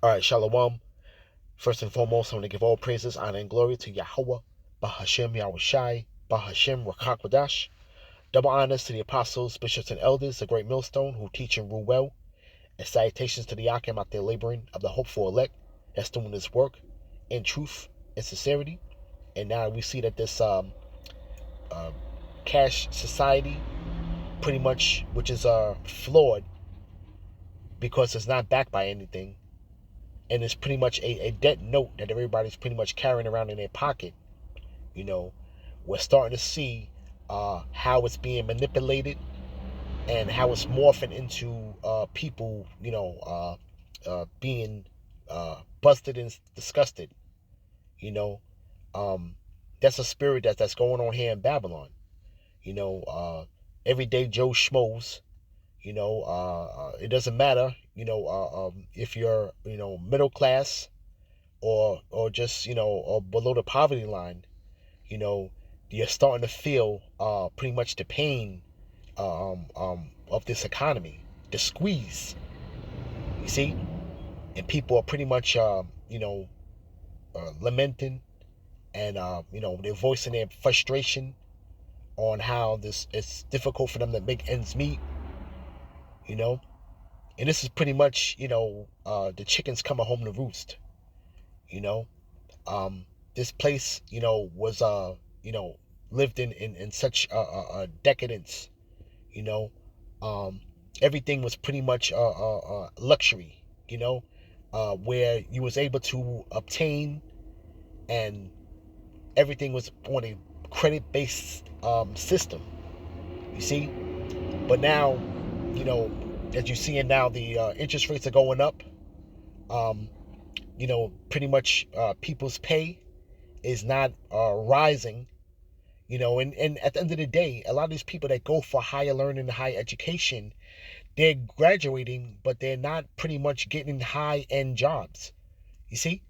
All right, Shalom. First and foremost, I want to give all praises, honor, and glory to Yahweh, Bahashem Yahushai, Bahashem Rakakwadash. Double honors to the apostles, bishops, and elders, the great millstone who teach and rule well, and salutations to the Yakim out there laboring of the hopeful elect that's doing this work in truth and sincerity. And now we see that this cash society, pretty much, which is flawed because it's not backed by anything, and it's pretty much a debt note that everybody's pretty much carrying around in their pocket. You know, we're starting to see how it's being manipulated and how it's morphing into people, being busted and disgusted. You know, that's a spirit that's going on here in Babylon. You know, everyday Joe Schmoes. It doesn't matter. If you're middle class or just or below the poverty line. You're starting to feel pretty much the pain of this economy, the squeeze. You see, and people are pretty much lamenting, and they're voicing their frustration on how it's difficult for them to make ends meet. And this is pretty much the chickens coming home to roost. You know, this place was lived in such a decadence. You know, everything was pretty much luxury. Where you was able to obtain, and everything was on a credit-based system. You see, but now, as you're seeing now, the interest rates are going up. Pretty much people's pay is not rising. And at the end of the day, a lot of these people that go for higher learning and higher education, they're graduating, but they're not pretty much getting high-end jobs. You see?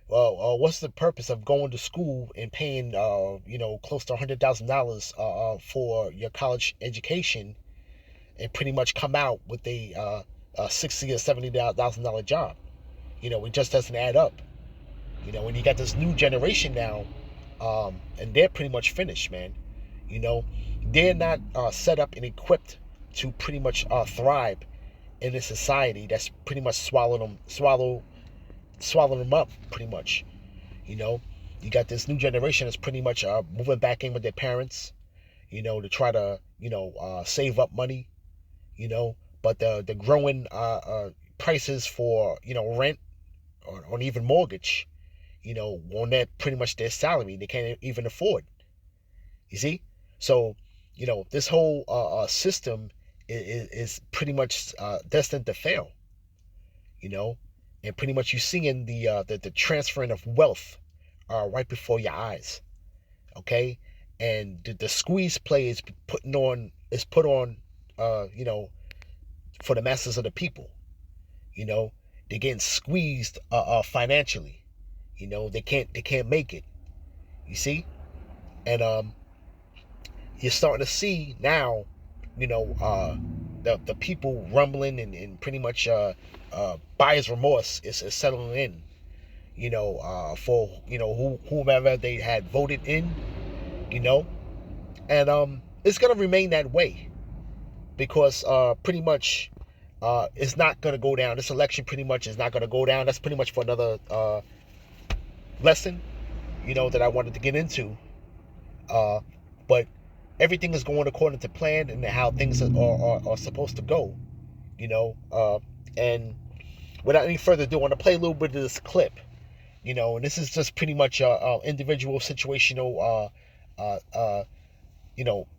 What's the purpose of going to school and paying, close to $100,000 for your college education, and pretty much come out with a $60,000 or $70,000 job? It just doesn't add up. When you got this new generation now, and they're pretty much finished, man. They're not set up and equipped to pretty much thrive in a society that's pretty much swallowing them up, pretty much. You got this new generation that's pretty much moving back in with their parents, to try to save up money, but the growing prices for rent or even mortgage, on that pretty much their salary, they can't even afford. You see? So, this whole system is pretty much destined to fail. And pretty much you seeing the transferring of wealth right before your eyes. Okay? And the squeeze play is put on for the masses of the people. They're getting squeezed financially. They can't make it. You see? And you're starting to see now, the people rumbling, and pretty much buyer's remorse is settling in, for whomever they had voted in, and it's gonna remain that way, because pretty much it's not gonna go down. This election pretty much is not gonna go down. That's pretty much for another lesson, that I wanted to get into. But everything is going according to plan and how things are supposed to go, and without any further ado, I want to play a little bit of this clip, and this is just pretty much individual situational,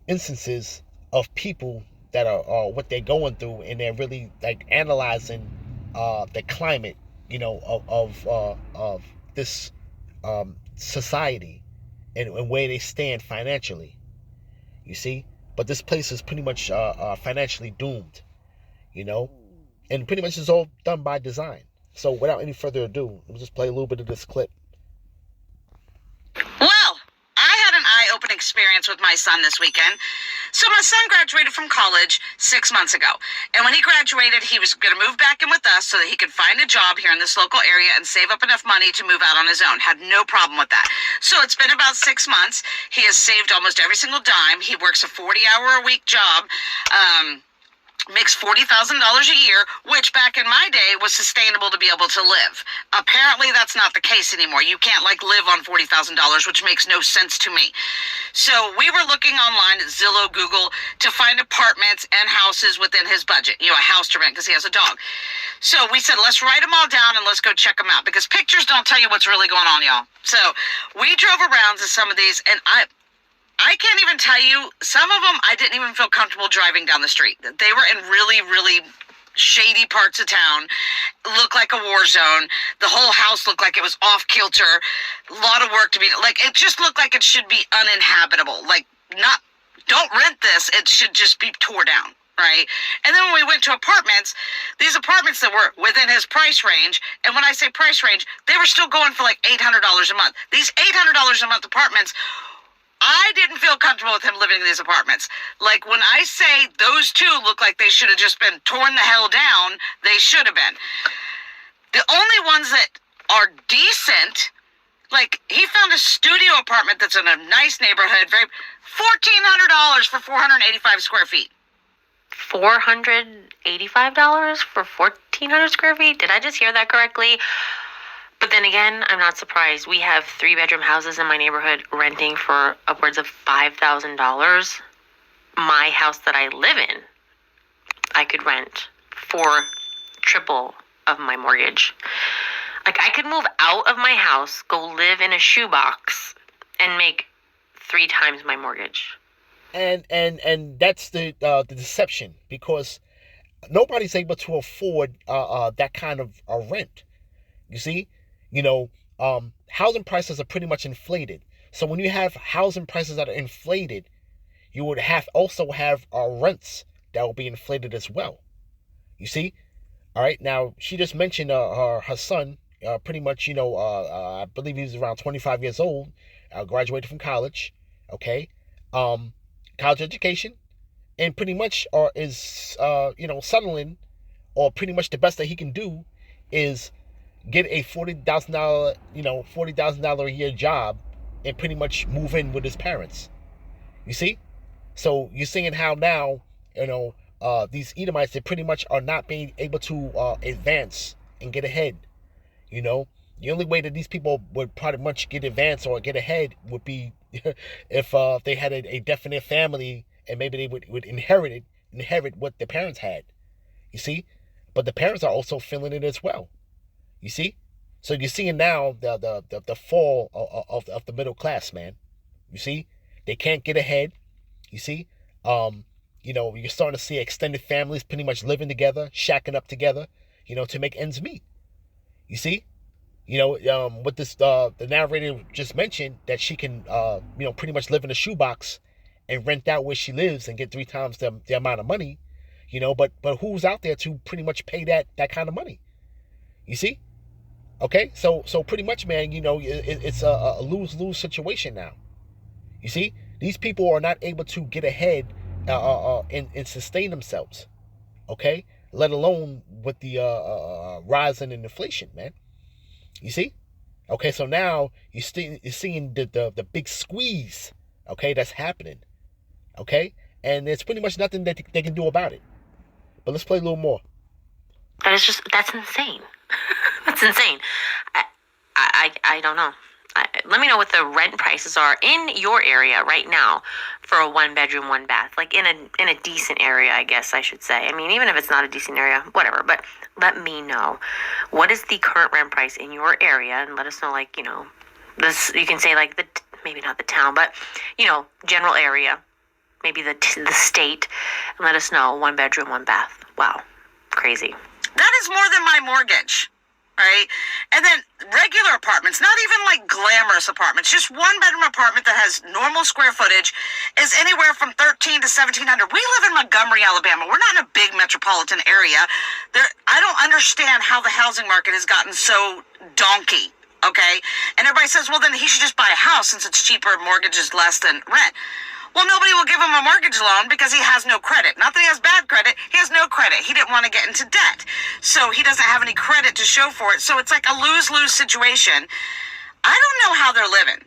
instances of people that are what they're going through, and they're really like analyzing the climate, of this society, and where they stand financially. You see? But this place is pretty much financially doomed, and pretty much it's all done by design. So without any further ado, let me just play a little bit of this clip. Well, I had an eye-opening experience with my son this weekend. So my son graduated from college 6 months ago. And when he graduated, he was going to move back in with us so that he could find a job here in this local area and save up enough money to move out on his own. Had no problem with that. So it's been about 6 months. He has saved almost every single dime. He works a 40-hour-a-week job. Makes $40,000 a year, which back in my day was sustainable to be able to live. Apparently that's not the case anymore. You can't live on $40,000, which makes no sense to me. So we were looking online at Zillow, Google to find apartments and houses within his budget, a house to rent because he has a dog. So we said, let's write them all down and let's go check them out because pictures don't tell you what's really going on, y'all. So we drove around to some of these and I can't even tell you, some of them I didn't even feel comfortable driving down the street. They were in really, really shady parts of town, looked like a war zone. The whole house looked like it was off kilter. A lot of work to be done. It just looked like it should be uninhabitable. Don't rent this. It should just be tore down, right? And then when we went to apartments, these apartments that were within his price range, and when I say price range, they were still going for $800 a month. These $800 a month apartments, I didn't feel comfortable with him living in these apartments. When I say those two look like they should have just been torn the hell down, they should have been. The only ones that are decent, he found a studio apartment that's in a nice neighborhood, $1,400 for 485 square feet. $485 for 1,400 square feet? Did I just hear that correctly? But then again, I'm not surprised. We have 3-bedroom houses in my neighborhood renting for upwards of $5,000. My house that I live in, I could rent for triple of my mortgage. I could move out of my house, go live in a shoebox, and make 3 times my mortgage. And that's the deception, because nobody's able to afford that kind of rent. You see? Housing prices are pretty much inflated. So when you have housing prices that are inflated, you would also have rents that will be inflated as well. You see? All right. Now, she just mentioned her son, pretty much, I believe he was around 25 years old, graduated from college. Okay. College education, and pretty much is, settling, or pretty much the best that he can do is get a $40,000 a year job and pretty much move in with his parents. You see? So you're seeing how now, these Edomites, they pretty much are not being able to advance and get ahead. The only way that these people would pretty much get advanced or get ahead would be if they had a definite family, and maybe they would inherit what the parents had. You see? But the parents are also feeling it as well. You see? So you're seeing now the fall of the middle class, man. You see? They can't get ahead. You see? You're starting to see extended families pretty much living together, shacking up together, to make ends meet. You see? What this the narrator just mentioned, that she can pretty much live in a shoebox and rent out where she lives and get 3 times the amount of money. But who's out there to pretty much pay that kind of money? You see? Okay, so pretty much, man, it's a lose-lose situation now. You see, these people are not able to get ahead and sustain themselves. Okay, let alone with the rise in inflation, man. You see? Okay, so now you're seeing the big squeeze. Okay, that's happening. Okay, and there's pretty much nothing that they can do about it. But let's play a little more. That's insane. That's insane. I don't know. Let me know what the rent prices are in your area right now for a 1-bedroom, 1-bath. In a decent area, I guess I should say. I mean, even if it's not a decent area, whatever. But let me know, what is the current rent price in your area, and let us know. This, you can say maybe not the town, but general area, maybe the state, and let us know. 1-bedroom, 1-bath. Wow, crazy. That is more than my mortgage, right? And then regular apartments, not even glamorous apartments, just 1-bedroom apartment that has normal square footage is anywhere from $1,300 to $1,700. We live in Montgomery, Alabama. We're not in a big metropolitan area. I don't understand how the housing market has gotten so donkey, okay? And everybody says, well, then he should just buy a house since it's cheaper, mortgage is less than rent. Well, nobody will give him a mortgage loan because he has no credit. Not that he has bad credit, he has no credit. He didn't want to get into debt. So he doesn't have any credit to show for it. So it's like a lose-lose situation. I don't know how they're living.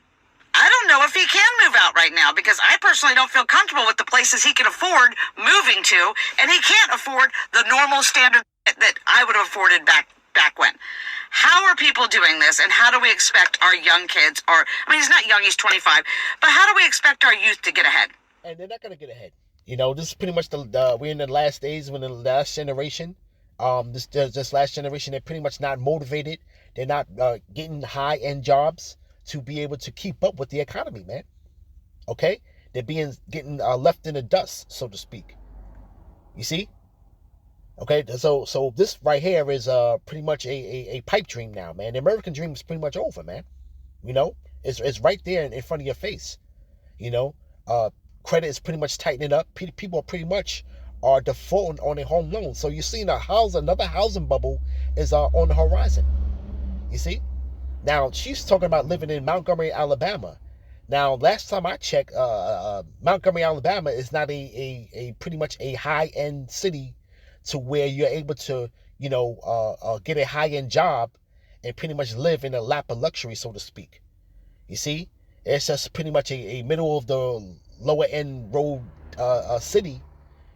I don't know if he can move out right now because I personally don't feel comfortable with the places he can afford moving to, and he can't afford the normal standard that I would have afforded back when. How are people doing this, and how do we expect our young kids, he's not young, he's 25, but how do we expect our youth to get ahead? And they're not going to get ahead. This is pretty much we're in the last days when the last generation, this last generation, they're pretty much not motivated. They're not getting high-end jobs to be able to keep up with the economy, man. Okay? They're getting left in the dust, so to speak. You see? Okay, so this right here is pretty much a pipe dream now, man. The American dream is pretty much over, man. It's right there in front of your face. Credit is pretty much tightening up. People pretty much are defaulting on their home loans. So you're seeing another housing bubble is on the horizon. You see? Now, she's talking about living in Montgomery, Alabama. Now, last time I checked, Montgomery, Alabama is not a pretty much a high-end city to where you're able to, get a high-end job and pretty much live in a lap of luxury, so to speak. You see? It's just pretty much a middle of the lower-end road city,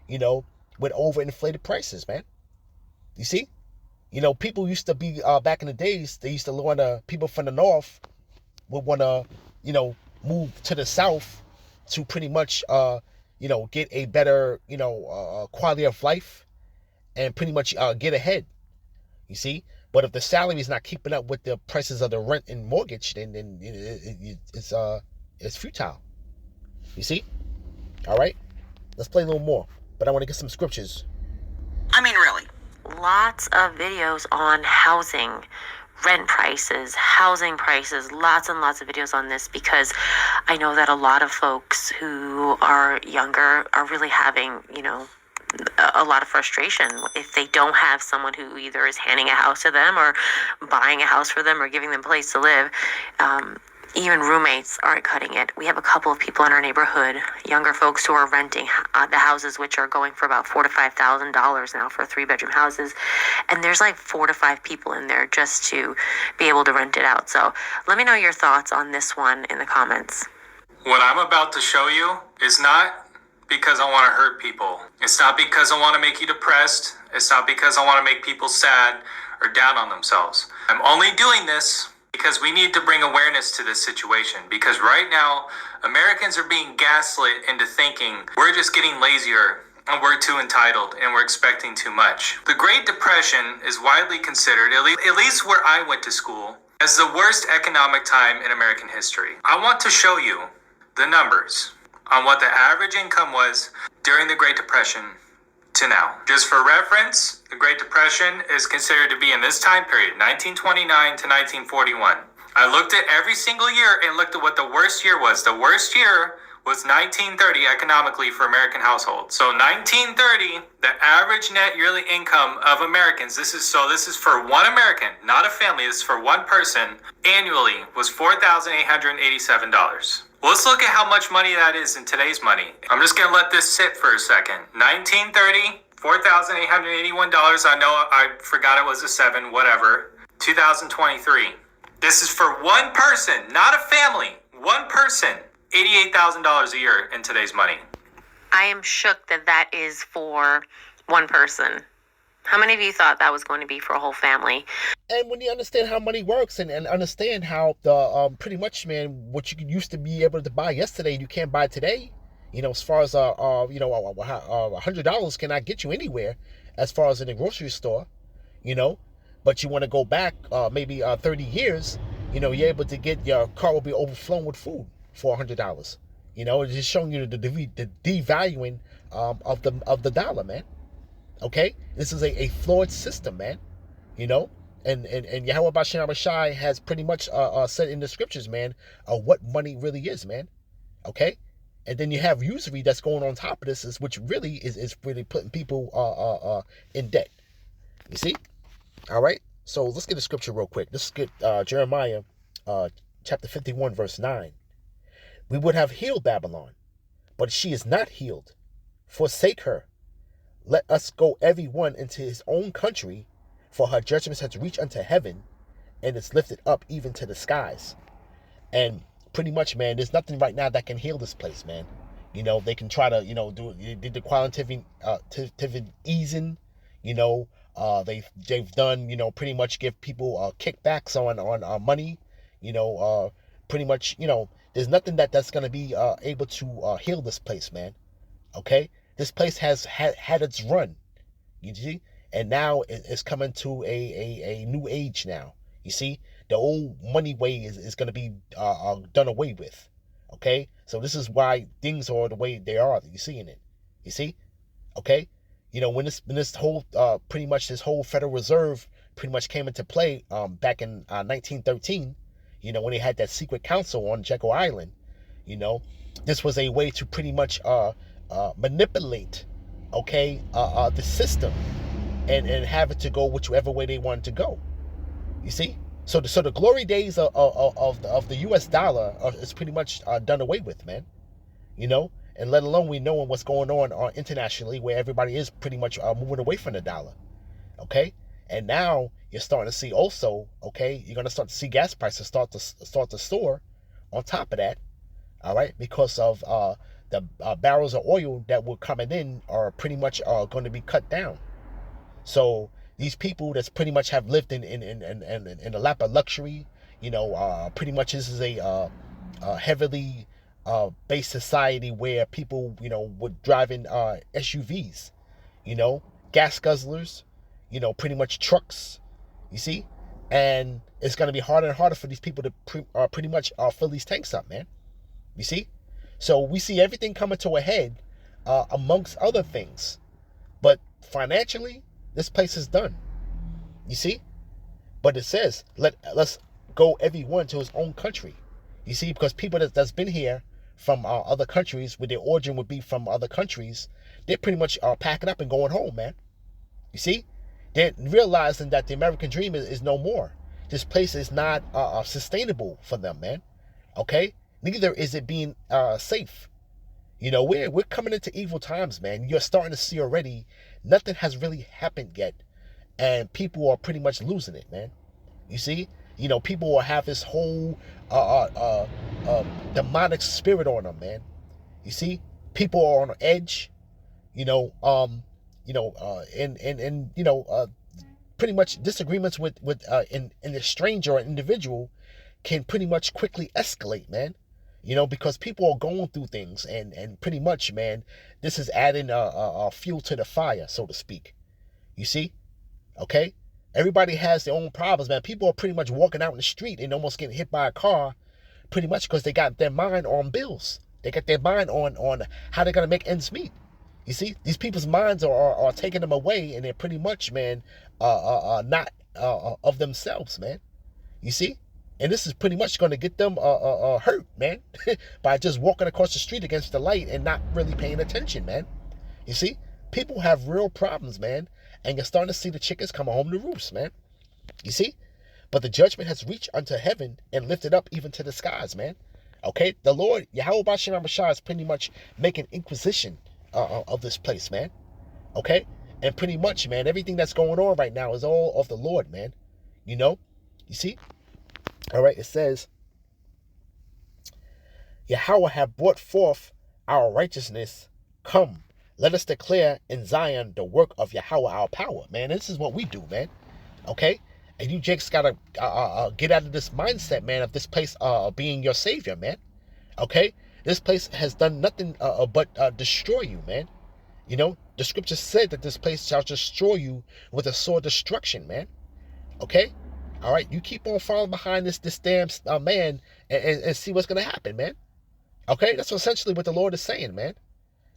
with overinflated prices, man. You see? People used to be, back in the days, they used to want to, people from the north would want to, move to the south to pretty much, get a better, quality of life and pretty much get ahead. You see? But if the salary is not keeping up with the prices of the rent and mortgage, then it's futile. You see? All right? Let's play a little more. But I want to get some scriptures. Really. Lots of videos on housing, rent prices, housing prices, lots and lots of videos on this because I know that a lot of folks who are younger are really having, a lot of frustration if they don't have someone who either is handing a house to them or buying a house for them or giving them a place to live. Even roommates aren't cutting it. We have a couple of people in our neighborhood, younger folks who are renting the houses, which are going for about $4,000 to $5,000 now for 3-bedroom houses. And there's like 4 to 5 people in there just to be able to rent it out. So let me know your thoughts on this one in the comments. What I'm about to show you is not because I want to hurt people. It's not because I want to make you depressed. It's not because I want to make people sad or down on themselves. I'm only doing this because we need to bring awareness to this situation. Because right now, Americans are being gaslit into thinking we're just getting lazier and we're too entitled and we're expecting too much. The Great Depression is widely considered, at least where I went to school, as the worst economic time in American history. I want to show you the numbers on what the average income was during the Great Depression to now. Just for reference, the Great Depression is considered to be in this time period, 1929 to 1941. I looked at every single year and looked at what the worst year was. The worst year was 1930 economically for American households. So 1930, the average net yearly income of Americans, this is for one American, not a family, this is for one person, annually was $4,887. Well, let's look at how much money that is in today's money. I'm just going to let this sit for a second. 1930, $4,881. I know I forgot it was a 7, whatever. 2023. This is for one person, not a family. One person. $88,000 a year in today's money. I am shook that is for one person. How many of you thought that was going to be for a whole family? And when you understand how money works and understand how the pretty much, man, what you used to be able to buy yesterday, you can't buy today. As far as $100 cannot get you anywhere, as far as in a grocery store. But you want to go back maybe 30 years. You're able to get your car will be overflowing with food for $100. It's just showing you the devaluing of the dollar, man. Okay, this is a flawed system, man. And Yahweh Bashem Shai has pretty much said in the scriptures, man, what money really is, man. Okay, and then you have usury that's going on top of this, which really is really putting people in debt. You see? All right. So let's get the scripture real quick. Let's get Jeremiah chapter 51, verse 9. We would have healed Babylon, but she is not healed. Forsake her. Let us go every one into his own country, for her judgments has reached unto heaven, and is lifted up even to the skies. And pretty much, man, there's nothing right now that can heal this place, man. They can try to, did the qualitative easing, they've done, pretty much give people kickbacks on money, pretty much, there's nothing that's going to be able to heal this place, man. Okay, this place has had its run, you see, and now it's coming to a new age now. You see, the old money way is going to be done away with. Okay, so this is why things are the way they are. You seeing it? You see? Okay, when this whole pretty much this whole Federal Reserve pretty much came into play back in 1913. When they had that secret council on Jekyll Island. This was a way to pretty much manipulate, okay, the system and have it to go whichever way they wanted to go. You see, so the glory days of the U.S. dollar is pretty much done away with, man. And let alone we knowing what's going on internationally, where everybody is pretty much moving away from the dollar. Okay, and now you're starting to see also, okay, you're gonna start to see gas prices start to soar. On top of that, all right, because of the barrels of oil that were coming in are pretty much going to be cut down. So these people that's pretty much have lived in the lap of luxury, pretty much this is a heavily based society where people, would drive in SUVs, gas guzzlers, pretty much trucks, you see, and it's going to be harder and harder for these people to pretty much fill these tanks up, man. You see, so we see everything coming to a head, amongst other things, but financially, this place is done. You see, but it says let's go everyone to his own country. You see, because people that's been here from other countries, where their origin would be from other countries, they're pretty much packing up and going home, man. You see, they're realizing that the American dream is no more. This place is not sustainable for them, man. Okay, neither is it being safe. We're coming into evil times, man. You're starting to see already. Nothing has really happened yet, and people are pretty much losing it, man. You see, people will have this whole demonic spirit on them, man. You see, people are on edge. Pretty much disagreements with in a stranger or an individual can pretty much quickly escalate, man. Because people are going through things, and pretty much, man, this is adding fuel to the fire, so to speak. You see, okay? Everybody has their own problems, man. People are pretty much walking out in the street and almost getting hit by a car, pretty much because they got their mind on bills. They got their mind on how they're gonna make ends meet. You see, these people's minds are taking them away, and they're pretty much, man, not of themselves, man. You see? And this is pretty much going to get them hurt, man, by just walking across the street against the light and not really paying attention, man. You see, people have real problems, man, and you're starting to see the chickens come home to roost, man. You see, but the judgment has reached unto heaven and lifted up even to the skies, man. Okay, the Lord Yahweh Bashem Ramashah is pretty much making inquisition of this place, man. Okay, and pretty much, man, everything that's going on right now is all of the Lord, man. You see. All right, it says, Yahweh have brought forth our righteousness. Come, let us declare in Zion the work of Yahweh our power. Man, this is what we do, man. Okay? And you just got to get out of this mindset, man, of this place being your savior, man. Okay? This place has done nothing but destroy you, man. The scripture said that this place shall destroy you with a sword destruction, man. Okay? All right, you keep on following behind this damn man and see what's going to happen, man. Okay, that's essentially what the Lord is saying, man.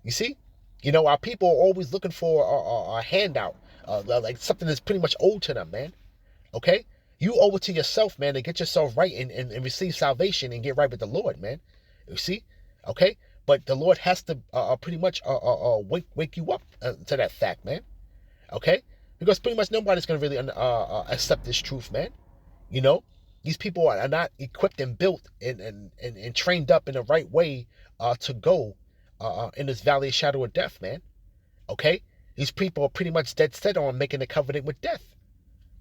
You see? Our people are always looking for a handout, like something that's pretty much owed to them, man. Okay? You owe it to yourself, man, to get yourself right and receive salvation and get right with the Lord, man. You see? Okay? But the Lord has to pretty much wake you up to that fact, man. Okay? Because pretty much nobody's going to really accept this truth, man. These people are not equipped and built and trained up in the right way to go in this valley of shadow of death, man. Okay? These people are pretty much dead set on making a covenant with death.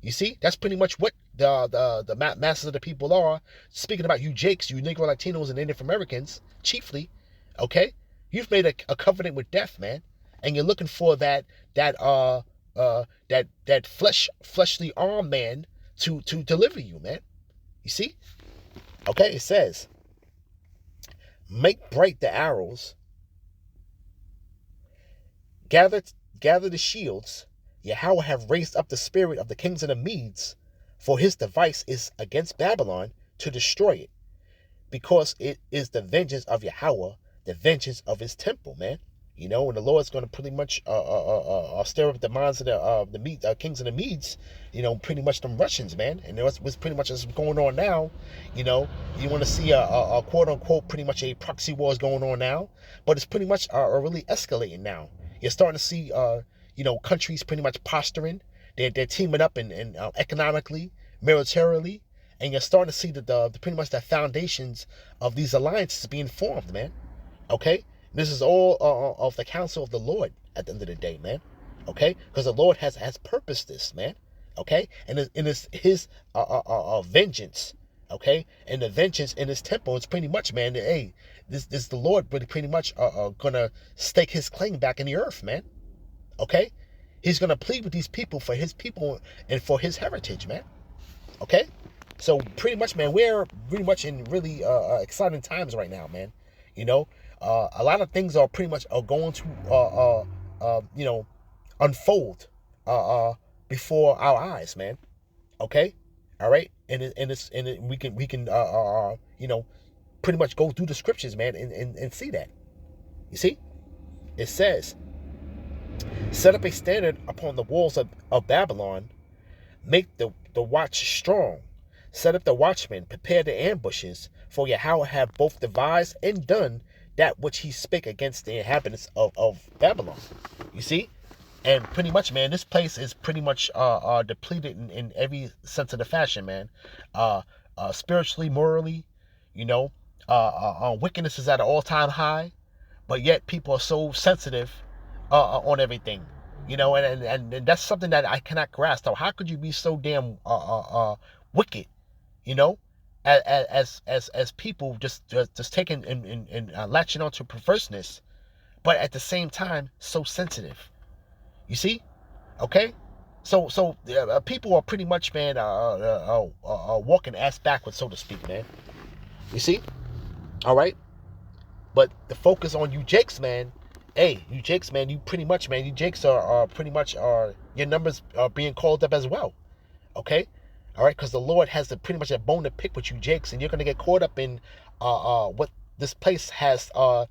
You see? That's pretty much what the masses of the people are. Speaking about you Jakes, you Negro Latinos and Native Americans, chiefly, okay? You've made a covenant with death, man. And you're looking for that fleshly arm man to deliver you, man. You see? Okay, it says, make bright the arrows, gather the shields. Yahweh have raised up the spirit of the kings of the Medes, for his device is against Babylon to destroy it, because it is the vengeance of Yahweh, the vengeance of his temple, man. You know, and the Lord's going to pretty much stir up the minds of the kings of the Medes, you know, pretty much them Russians, man. And what's pretty much what's going on now. You know, you want to see a quote unquote pretty much a proxy war is going on now, but it's pretty much really escalating now. You're starting to see you know, countries pretty much posturing. They're teaming up in economically, militarily, and you're starting to see the pretty much the foundations of these alliances being formed, man. Okay. This is all of the counsel of the Lord at the end of the day, man. Okay? Because the Lord has purposed this, man. Okay? And it's his vengeance. Okay? And the vengeance in his temple is pretty much, man, hey, this the Lord pretty much gonna stake his claim back in the earth, man. Okay? He's gonna plead with these people for his people and for his heritage, man. Okay? So pretty much, man, we're pretty much in really exciting times right now, man. You know? A lot of things are pretty much going to, you know, unfold before our eyes, man. Okay, all right, and we can you know, pretty much go through the scriptures, man, and see that. You see, it says, set up a standard upon the walls of Babylon, make the watch strong, set up the watchmen, prepare the ambushes, for Yahweh have both devised and done that which he spake against the inhabitants of Babylon. You see? And pretty much, man, this place is pretty much depleted in every sense of the fashion, man. Spiritually, morally, you know, wickedness is at an all-time high, but yet people are so sensitive on everything, you know, and that's something that I cannot grasp. So how could you be so damn wicked, you know? As people just taking and latching onto perverseness, but at the same time so sensitive. You see, okay? So people are pretty much, man, walking ass backwards, so to speak, man. You see, all right. But the focus on you Jakes, man. Hey, you Jakes, man. You pretty much, man. You Jakes are pretty much your numbers are being called up as well. Okay. All right, because the Lord has pretty much a bone to pick with you, Jakes, and you're gonna get caught up in what this place has to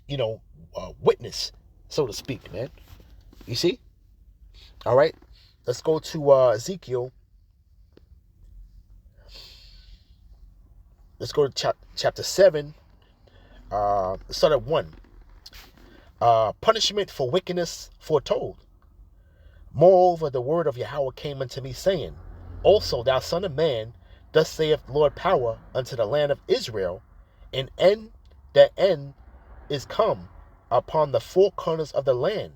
you know, witness, so to speak, man. You see? All right, let's go to Ezekiel. Let's go to chapter 7. Start at 1. Punishment for wickedness foretold. Moreover, the word of Yahweh came unto me, saying, also, thou son of man, thus saith the Lord power unto the land of Israel, the end is come upon the four corners of the land.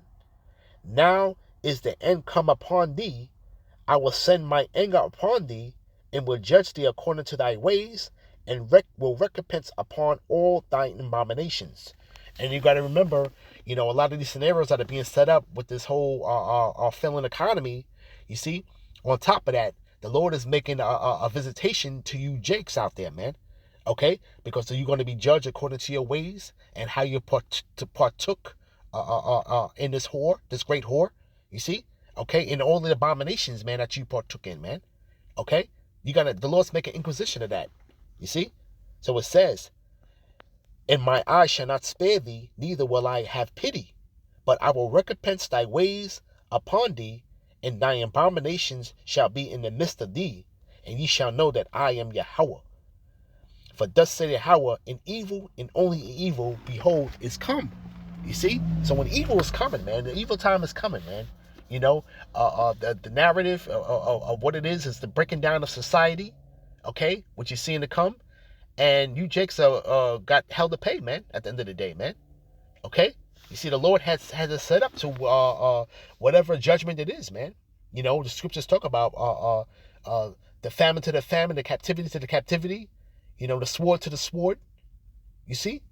Now is the end come upon thee. I will send my anger upon thee, and will judge thee according to thy ways, and will recompense upon all thine abominations. And you got to remember, you know, a lot of these scenarios that are being set up with this whole failing economy, you see, on top of that, the Lord is making a visitation to you Jakes out there, man. Okay? Because you're going to be judged according to your ways and how you partook in this whore, this great whore, you see? Okay? In all the abominations, man, that you partook in, man. Okay? The Lord's making inquisition of that. You see? So it says, and my eye shall not spare thee, neither will I have pity, but I will recompense thy ways upon thee, and thy abominations shall be in the midst of thee, and ye shall know that I am Yahweh. For thus saith Yahweh, in evil, and only in evil, behold, is come. You see? So when evil is coming, man, the evil time is coming, man. You know, the narrative of what it is the breaking down of society, okay, what you're seeing to come. And you Jakes got hell to pay, man, at the end of the day, man. Okay? You see, the Lord has it set up to whatever judgment it is, man. You know, the scriptures talk about the famine to the famine, the captivity to the captivity, you know, the sword to the sword. You see?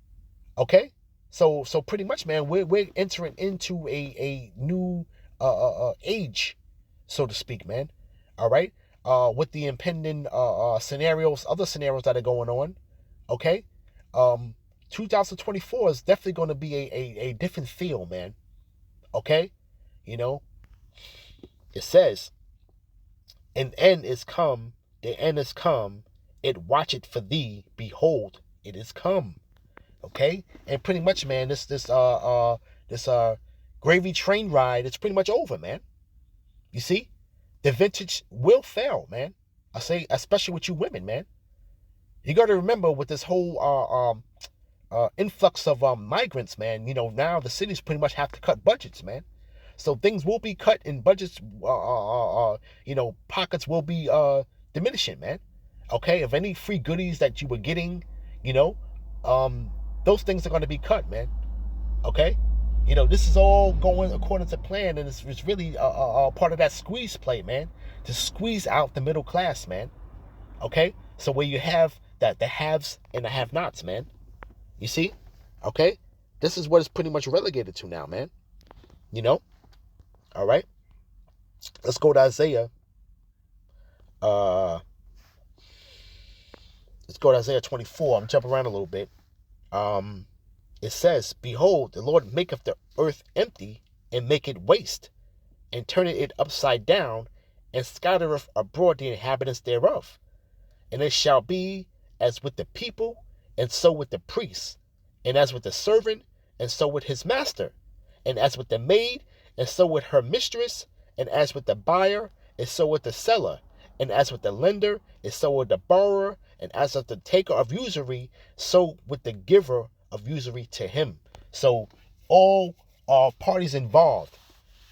Okay? So pretty much, man, we're entering into a new age, so to speak, man. All right? With the impending scenarios, other scenarios that are going on. Okay? 2024 is definitely going to be a different feel, man. Okay? You know, it says, an end is come, the end is come, it watcheth for thee, behold, it is come. Okay? And pretty much, man, this gravy train ride, it's pretty much over, man. You see? The vintage will fail, man. I say, especially with you women, man. You got to remember with this whole influx of migrants, man. You know, now the cities pretty much have to cut budgets, man. So things will be cut in budgets. You know, pockets will be diminishing, man. Okay, if any free goodies that you were getting, you know, those things are going to be cut, man. Okay, you know, this is all going according to plan, and it's really part of that squeeze play, man, to squeeze out the middle class, man. Okay, so where you have that the haves and the have-nots, man. You see? Okay? This is what it's pretty much relegated to now, man. You know? All right? Let's go to Isaiah. Let's go to Isaiah 24. I'm jumping around a little bit. It says, behold, the Lord maketh the earth empty, and make it waste, and turneth it upside down, and scattereth abroad the inhabitants thereof. And it shall be as with the people, and so with the priest, and as with the servant, and so with his master, and as with the maid, and so with her mistress, and as with the buyer, and so with the seller, and as with the lender, and so with the borrower, and as with the taker of usury, so with the giver of usury to him. So all parties involved,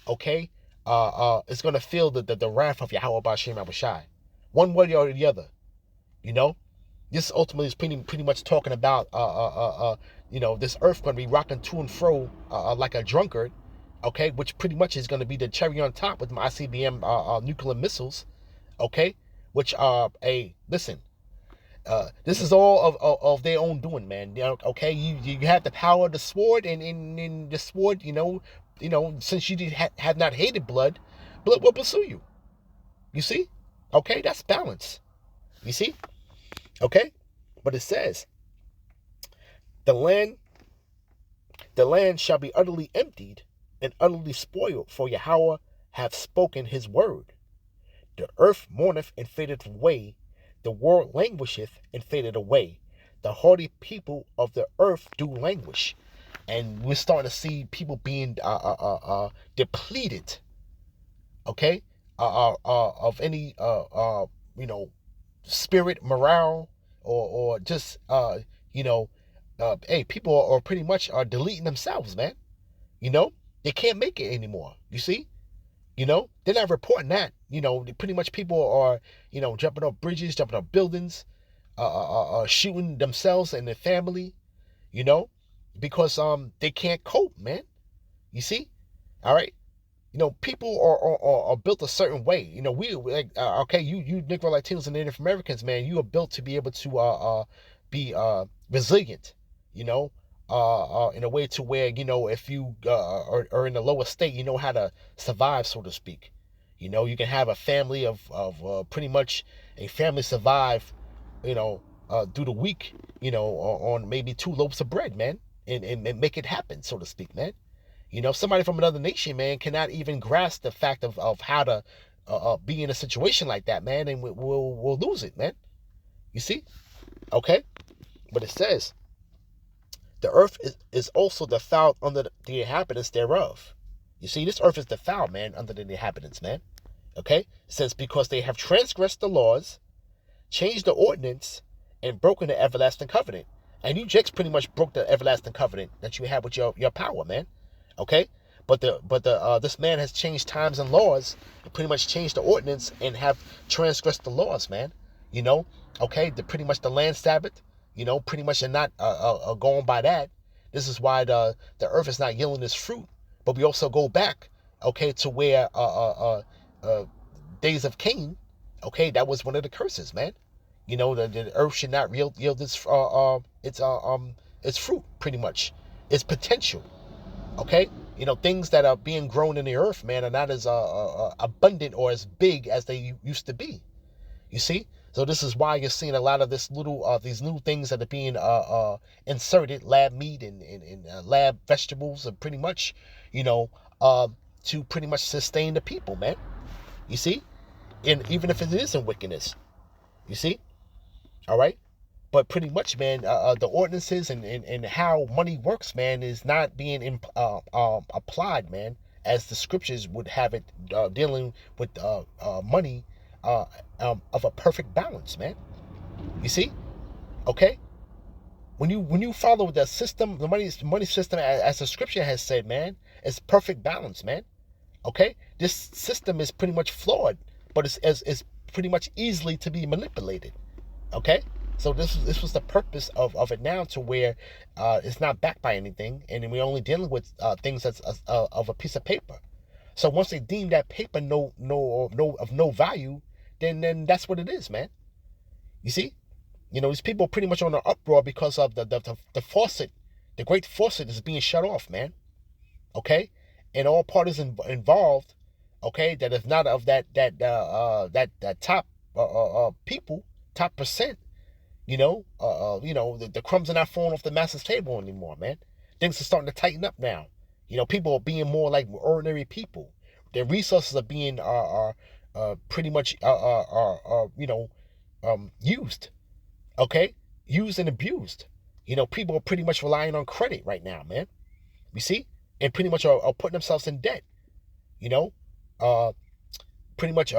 okay, is gonna feel the wrath of Yahweh B'Shem Abishai, one way or the other. You know, this ultimately is pretty much talking about you know, this earth going to be rocking to and fro like a drunkard, okay, which pretty much is going to be the cherry on top with my ICBM nuclear missiles, okay, which listen, this is all of their own doing, man. You know, okay, you have the power of the sword, and in the sword, you know, since you have not hated blood will pursue you. You see, okay, that's balance. You see. Okay? But it says, the land shall be utterly emptied and utterly spoiled, for Yahweh hath spoken his word. The earth mourneth and fadeth away, the world languisheth and fadeth away. The hardy people of the earth do languish. And we're starting to see people being depleted, okay, of any you know, spirit, morale, or just you know, hey, people are pretty much deleting themselves, man. You know, they can't make it anymore. You see, you know, they're not reporting that. You know, pretty much people are, you know, jumping off bridges, jumping off buildings, shooting themselves and their family. You know, because they can't cope, man. You see, all right. You know, people are built a certain way. You know, we like okay, you Negro Latinos and Native Americans, man, you are built to be able to be resilient. You know, in a way to where, you know, if you are in a lower state, you know how to survive, so to speak. You know, you can have a family of pretty much a family survive, you know, through the week, you know, on maybe 2 loaves of bread, man, and make it happen, so to speak, man. You know, somebody from another nation, man, cannot even grasp the fact of how to be in a situation like that, man, and we'll lose it, man. You see? Okay? But it says, the earth is also defiled under the inhabitants thereof. You see, this earth is defiled, man, under the inhabitants, man. Okay? It says, because they have transgressed the laws, changed the ordinance, and broken the everlasting covenant. And you Jakes pretty much broke the everlasting covenant that you had with your power, man. Okay, but this man has changed times and laws, and pretty much changed the ordinance and have transgressed the laws, man. You know, okay, pretty much the land Sabbath, pretty much are not going by that. This is why the earth is not yielding its fruit. But we also go back, okay, to where days of Cain, okay, that was one of the curses, man. The earth should not yield its fruit, pretty much, its potential, okay. Things that are being grown in the earth, man, are not as abundant or as big as they used to be. You see? So this is why you're seeing a lot of these new things that are being inserted, lab meat and lab vegetables, and pretty much, to pretty much sustain the people, man. You see? And even if it isn't wickedness, you see? All right? But pretty much, man, the ordinances and how money works, man, is not being applied, man, as the scriptures would have it, dealing with money of a perfect balance, man. You see? Okay? When you follow the system, the money system, as the scripture has said, man, it's perfect balance, man. Okay? This system is pretty much flawed, but it's pretty much easily to be manipulated. Okay? So this was the purpose of it now, to where it's not backed by anything, and we're only dealing with things that's of a piece of paper. So once they deem that paper of no value, then that's what it is, man. You see, these people are pretty much on an uproar because of the faucet, the great faucet is being shut off, man. Okay, and all parties involved, okay, that is not of that top people, top percent. The crumbs are not falling off the master's table anymore, man. Things are starting to tighten up now. People are being more like ordinary people. Their resources are being pretty much used. Okay, used and abused. People are pretty much relying on credit right now, man. You see, and pretty much are putting themselves in debt. Pretty much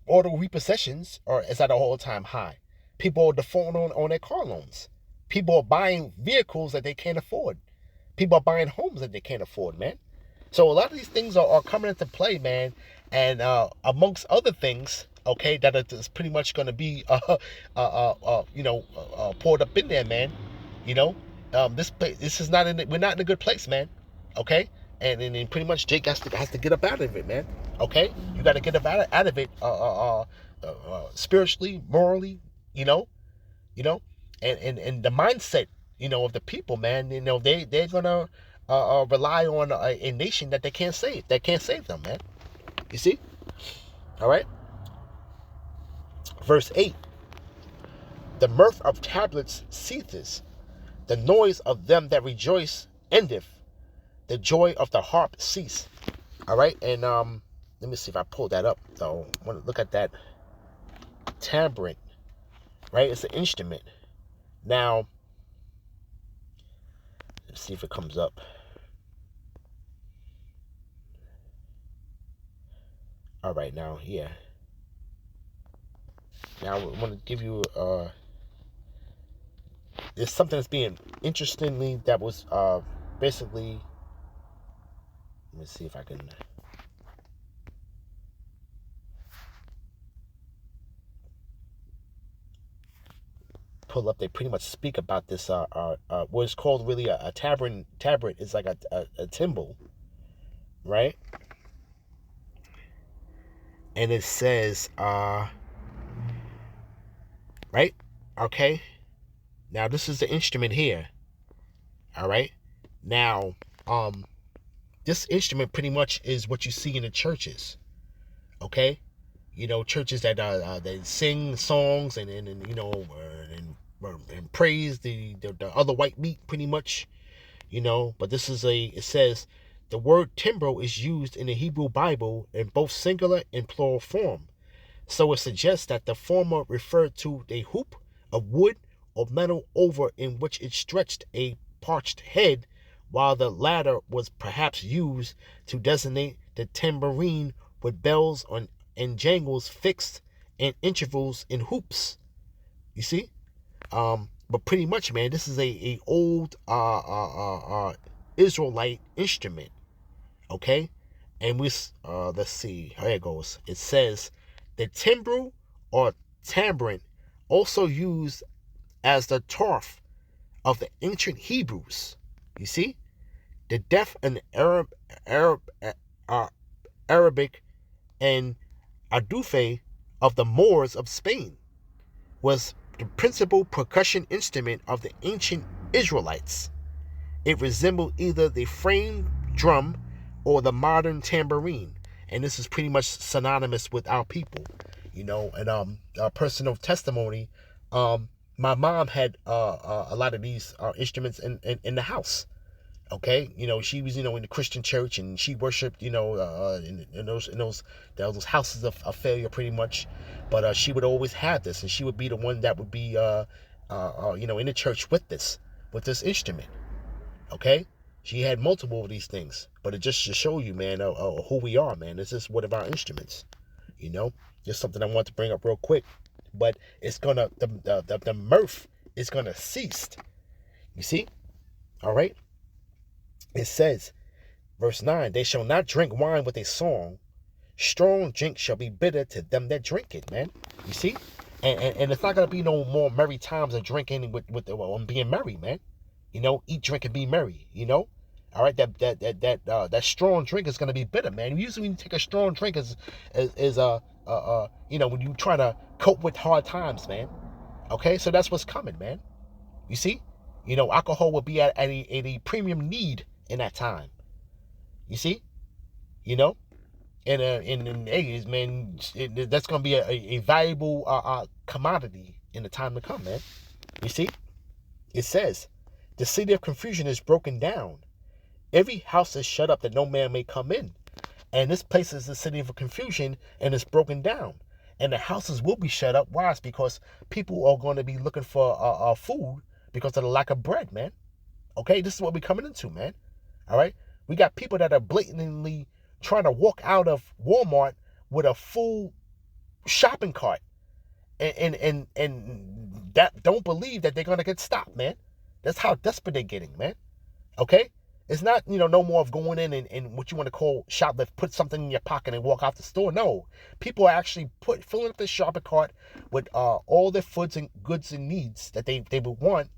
auto repossessions is at an all-time high. People are defaulting on their car loans. People are buying vehicles that they can't afford. People are buying homes that they can't afford, man. So a lot of these things are coming into play, man. And amongst other things, okay, that is pretty much going to be poured up in there, man. This is not we're not in a good place, man. Okay. And pretty much Jake has to get up out of it, man. Okay, you got to get up out of it, spiritually, morally, and the mindset, of the people, man. They're gonna rely on a nation that can't save them, man. You see, all right. Verse 8: the mirth of tablets ceaseth, the noise of them that rejoice endeth, the joy of the harp cease. All right, and let me see if I pull that up, though. I want to look at that tambourine, right? It's an instrument. Now, let's see if it comes up. All right, now, yeah. Now, I want to give you, there's something that's being interestingly, that was basically, let me see if I can pull up. They pretty much speak about this what is called really a tabret. Tabret is like a timbal, right? And it says right, okay, now this is the instrument here. All right, now this instrument pretty much is what you see in the churches. Okay, churches that they sing songs and praise the other white meat, pretty much, but this is it says the word timbrel is used in the Hebrew Bible in both singular and plural form. So it suggests that the former referred to a hoop of wood or metal over in which it stretched a parched head, while the latter was perhaps used to designate the tambourine with bells and jangles fixed in intervals in hoops. You see? But pretty much, man, this is a old Israelite instrument. Okay? And let's see, here it goes. It says the timbrel or tambourine, also used as the tarf of the ancient Hebrews. You see, the deaf and uh, Arabic and adufe of the Moors of Spain was the principal percussion instrument of the ancient Israelites. It resembled either the framed drum or the modern tambourine, and this is pretty much synonymous with our people, And personal testimony, my mom had a lot of these instruments in the house. Okay, she was, in the Christian church, and she worshipped, in those houses of failure, pretty much. But she would always have this, and she would be the one that would be, in the church with this instrument. Okay, she had multiple of these things, but it just to show you, man, who we are, man. This is one of our instruments. Just something I want to bring up real quick. But it's gonna the mirth is gonna cease. You see, all right. It says, verse 9, they shall not drink wine with a song. Strong drink shall be bitter to them that drink it, man. You see? And it's not going to be no more merry times of drinking with being merry, man. Eat, drink, and be merry, All right, that strong drink is going to be bitter, man. Usually when you take a strong drink is when you try to cope with hard times, man. Okay, so that's what's coming, man. You see? Alcohol will be at a premium need in that time. You see? In the ages, man, that's going to be a valuable commodity in the time to come, man. You see? It says, the city of confusion is broken down. Every house is shut up that no man may come in. And this place is the city of confusion, and it's broken down. And the houses will be shut up. Why? It's because people are going to be looking for food because of the lack of bread, man. Okay, this is what we're coming into, man. All right, we got people that are blatantly trying to walk out of Walmart with a full shopping cart, and that don't believe that they're gonna get stopped, man. That's how desperate they're getting, man. Okay, it's not no more of going in and what you want to call shoplift, put something in your pocket and walk out the store. No, people are actually filling up the shopping cart with all their goods and needs that they would want,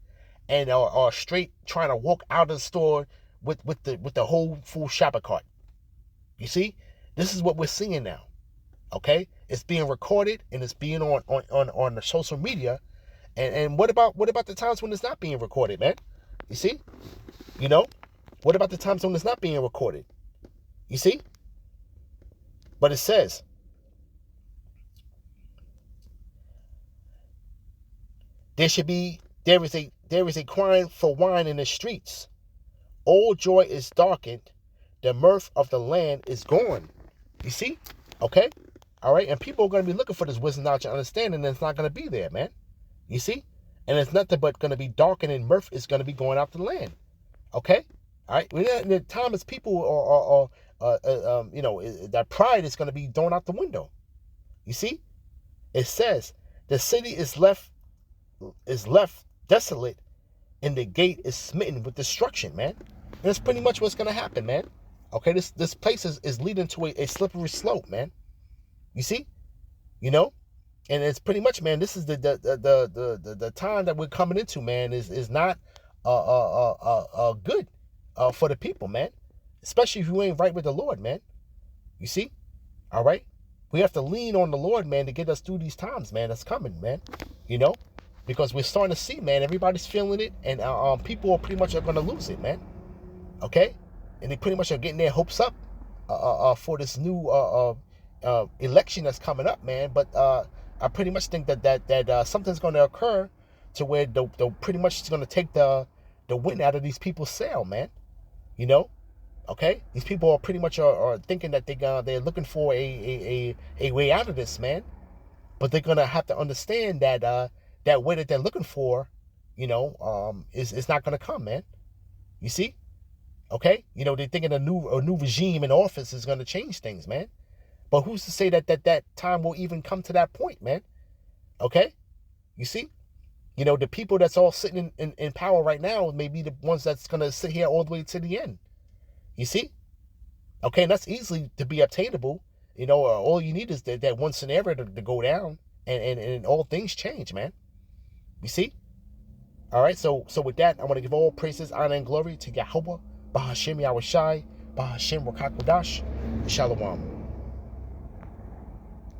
and are straight trying to walk out of the store with the whole full shopping cart. You see, this is what we're seeing now. Okay, it's being recorded and it's being on the social media, and what about the times when it's not being recorded, man? You see, what about the times when it's not being recorded? You see, but it says, there is a crying for wine in the streets. All joy is darkened. The mirth of the land is gone. You see? Okay? All right? And people are going to be looking for this wisdom, knowledge, and understanding, and it's not going to be there, man. You see? And it's nothing but going to be darkened, and mirth is going to be going out the land. Okay? All right? We're not in the time as people that pride is going to be thrown out the window. You see? It says, the city is left desolate, and the gate is smitten with destruction, man. And that's pretty much what's gonna happen, man. Okay, this place is leading to a slippery slope, man. You see, and it's pretty much, man. This is the time that we're coming into, man. Is not good for the people, man. Especially if you ain't right with the Lord, man. You see, all right. We have to lean on the Lord, man, to get us through these times, man. That's coming, man. Because we're starting to see, man, everybody's feeling it, and people are pretty much going to lose it, man. Okay, and they pretty much are getting their hopes up for this new election that's coming up, man. But I pretty much think that something's going to occur to where they'll pretty much going to take the wind out of these people's sail, man. Okay, these people are pretty much are thinking that they're looking for a way out of this, man. But they're gonna have to understand that that way that they're looking for, is not gonna come, man. You see? Okay? They're thinking a new regime in office is gonna change things, man. But who's to say that time will even come to that point, man? Okay? You see? The people that's all sitting in power right now may be the ones that's gonna sit here all the way to the end. You see? Okay, and that's easily to be obtainable. All you need is that one scenario to go down. and all things change, man. You see? All right, so with that, I want to give all praises, honor, and glory to Yahweh, Bahashim Yahushai, Bahashim Rakakodash, Shalom.